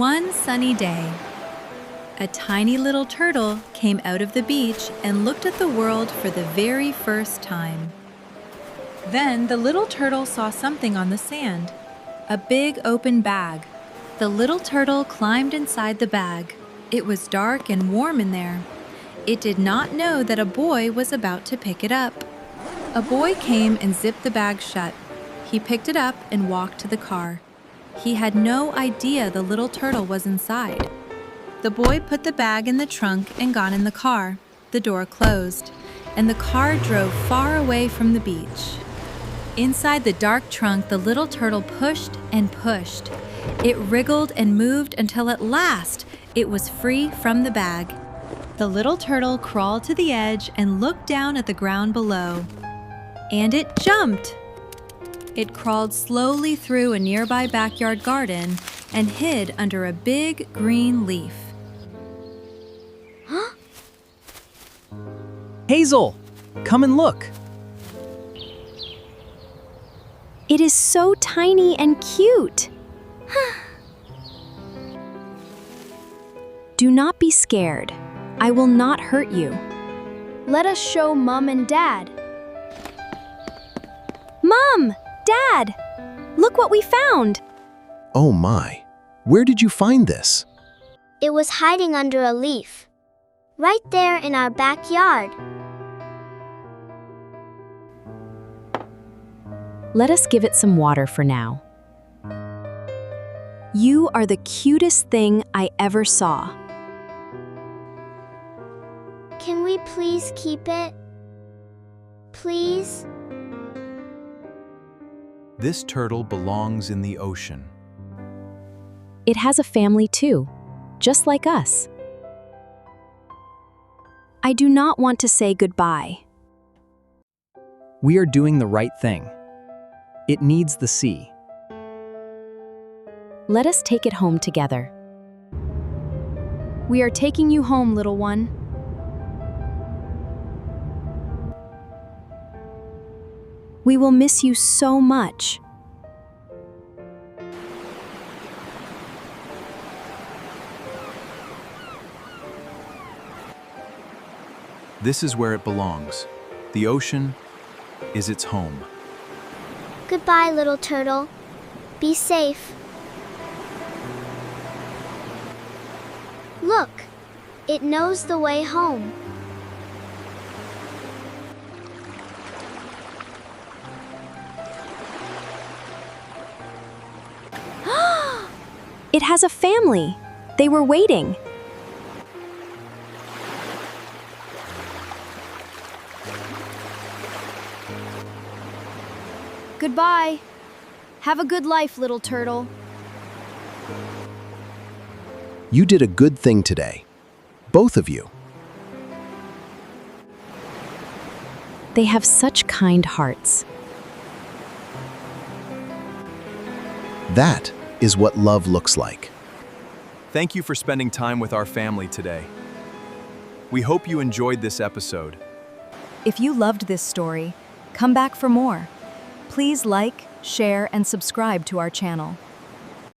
One sunny day, a tiny little turtle came out of the beach and looked at the world for the very first time. Then the little turtle saw something on the sand, a big open bag. The little turtle climbed inside the bag. It was dark and warm in there. It did not know that a boy was about to pick it up. A boy came and zipped the bag shut. He picked it up and walked to the car. He had no idea the little turtle was inside. The boy put the bag in the trunk and got in the car. The door closed, and the car drove far away from the beach. Inside the dark trunk, the little turtle pushed and pushed. It wriggled and moved until at last it was free from the bag. The little turtle crawled to the edge and looked down at the ground below. And it jumped! It crawled slowly through a nearby backyard garden and hid under a big green leaf. Hazel, come and look. It is so tiny and cute. Do not be scared. I will not hurt you. Let us show Mom and Dad. Mom! Dad! Look what we found! Oh my, where did you find this? It was hiding under a leaf, right there in our backyard. Let us give it some water for now. You are the cutest thing I ever saw. Can we please keep it? Please? This turtle belongs in the ocean. It has a family too, just like us. I do not want to say goodbye. We are doing the right thing. It needs the sea. Let us take it home together. We are taking you home, little one. We will miss you so much. This is where it belongs. The ocean is its home. Goodbye, little turtle. Be safe. Look, it knows the way home. It has a family. They were waiting. Goodbye. Have a good life, little turtle. You did a good thing today. Both of you. They have such kind hearts. That is what love looks like. Thank you for spending time with our family today. We hope you enjoyed this episode. If you loved this story, come back for more. Please like, share, and subscribe to our channel.